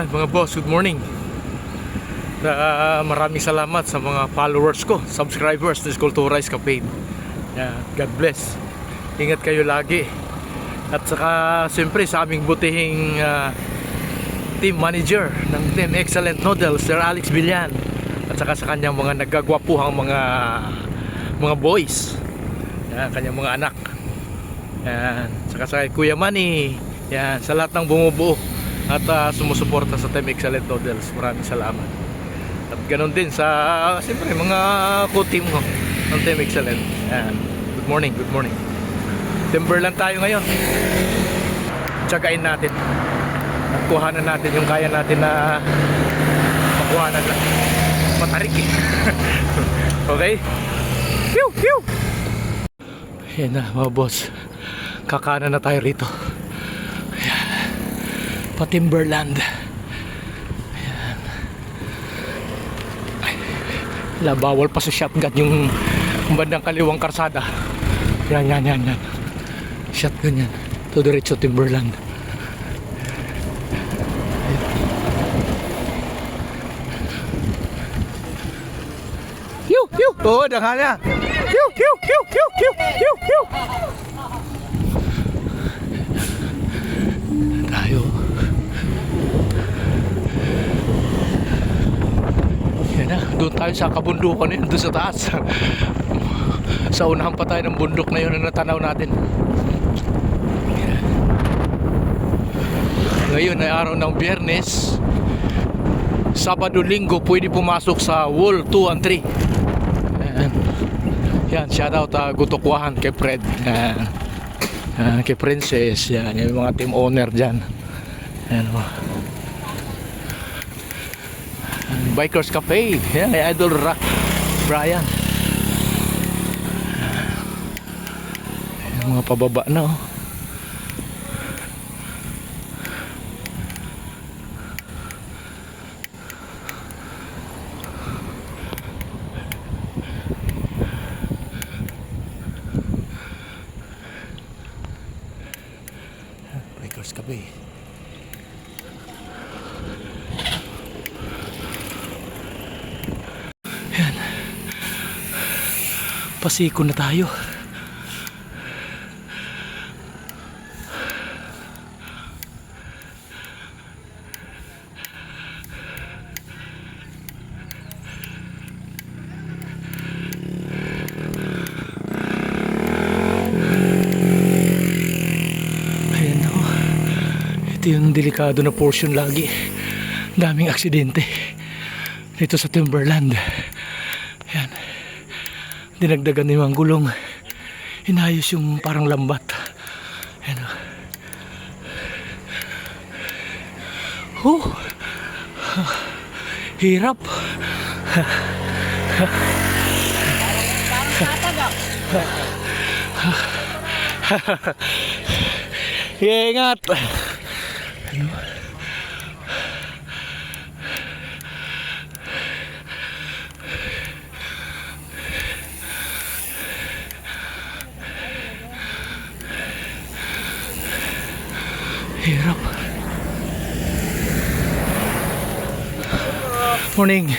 Mga boss, good morning. Maraming salamat sa mga followers ko, subscribers ng Kultura Escapade. God bless. Ingat kayo lagi. At saka siyempre sa aming butihing team manager ng Team Excellent Noodles, Sir Alex Villan. At saka sa kanyang mga nagagwapuhang mga boys, kanyang mga anak. Saka sa Kuya Manny, sa lahat ng bumubuo at sumusuporta sa Team Excellent Noodles. Maraming salamat. At ganoon din sa siyempre mga co-team ko ng Team Excellent. Good morning, good morning. Timberland tayo ngayon. Tsagain natin. At kuhanan natin yung kaya natin na makuhanan lang. Matarik eh. Okay? Pew! Pew! Yan na mga boss. Kakanan na tayo rito. Ayan. Pa Timberland. Ayan. Ay, bawal pa sa shotgun yung bandang kaliwang karsada. Yan. Shotgun yan. To diretso Timberland. Pew! Oo, dangan na. Pew! Tayo. Yan na, doon tayo sa kabundukan na yun, doon sa taas. Sa unahan pa tayo ng bundok na yun na natanaw natin. Ngayon ay araw ng Biyernes. Sabado, Linggo pwede pumasok sa Wall 2 and 3. Yan, shoutout Gutukwahan kay Fred, kay Princess, yan, yung mga team owner dyan. Yan, Bikers Cafe, yan, Idol Rock Brian. Yan, mga pababa na Bikers Cafe. Yan. Pasiko na tayo. Ito yung delikado na portion lagi. Daming aksidente dito sa Timberland. Yan. Dinagdagan yung gulong. Inayos yung parang lambat. Yan. Hirap. Ingat. Hirap. Morning.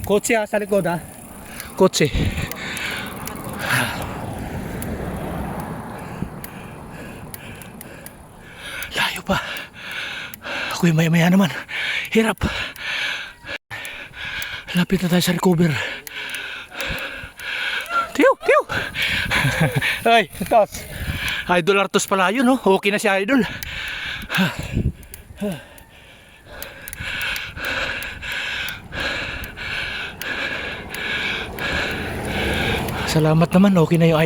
Kotse sa likod Kotse. Layo pa. Ako'y maya naman. Hirap. Lapit na tayo sa recover. Tiyo! Ay, tos. Idol Artos pala yun, no? Okay na si Idol. Salamat naman, okay na yung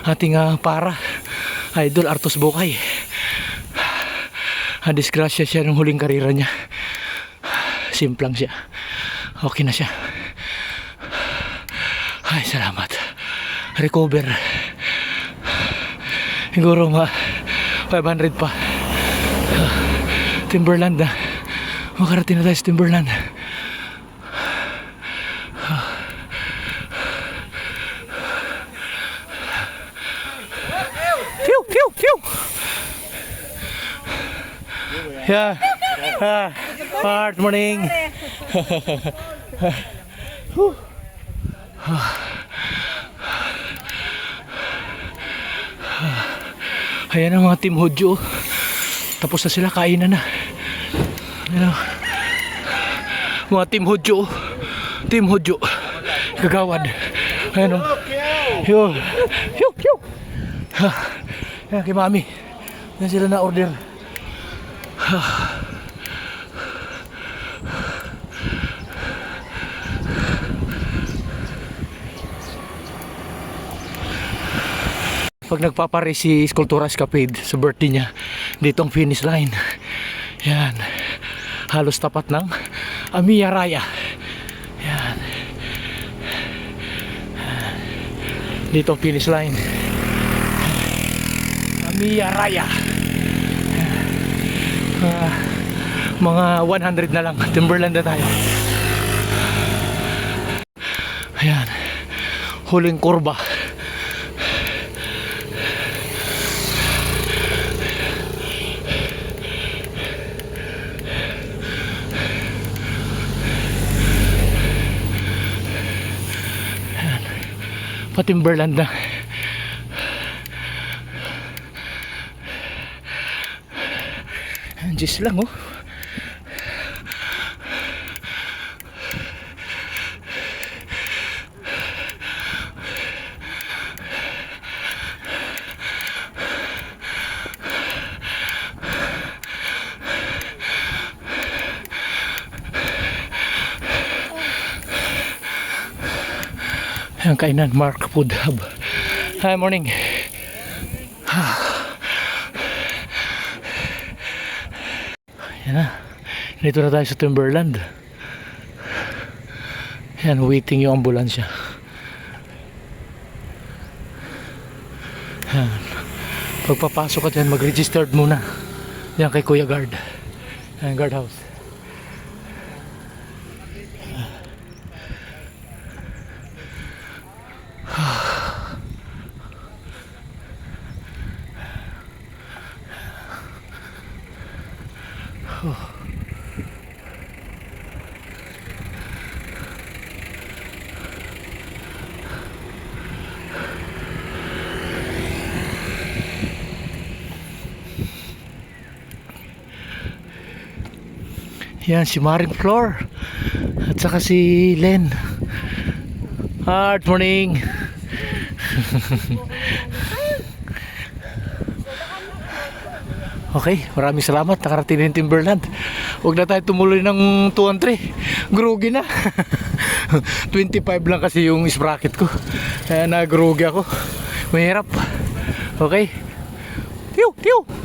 ating para Idol Artos Bokay. Disgrasya siya ng huling karera niya. Simplang siya. Okay na siya. Ay, salamat. Recover. Siguro 500 pa. Timberland na. Makarating na tayo sa Timberland. Phew, phew, phew. Yeah. Good morning. Ayan ang mga Team Hudyo. Tapos na sila, kainan na. Ayan ang mga Team Hudyo. Team Hudyo. Kagawad. Ayan o. Yo. Yo. Yo. Ayan kay Mami. Ayan sila na order. Pag nagpapare si Eskultura Escapade sa birthday niya, dito ang finish line. Yan. Halos tapat ng Amiya Raya. Yan. Dito ang finish line. Amiya Raya. Mga 100 na lang. Timberland na tayo. Ayan. Huling kurba. Pa-Timberland na. Just lang oh. Ang kainan, Mark Food Hub. Hi, morning. Yan na. Dito na tayo sa Timberland. Yan, waiting yung ambulansya. Yan. Pagpapasok ka dyan, mag-registered muna. Yan kay Kuya Guard. Yan, guardhouse. Yan si Maring Flor at saka si Len. Good morning. Okay, maraming salamat. Nakarating na yung Timberland. Huwag na tayo tumuloy ng 2 and 3. Grugi na. 25 lang kasi yung sprocket ko. Kaya nagrugi ako. Mahirap. Okay. Tiyo, tiyo.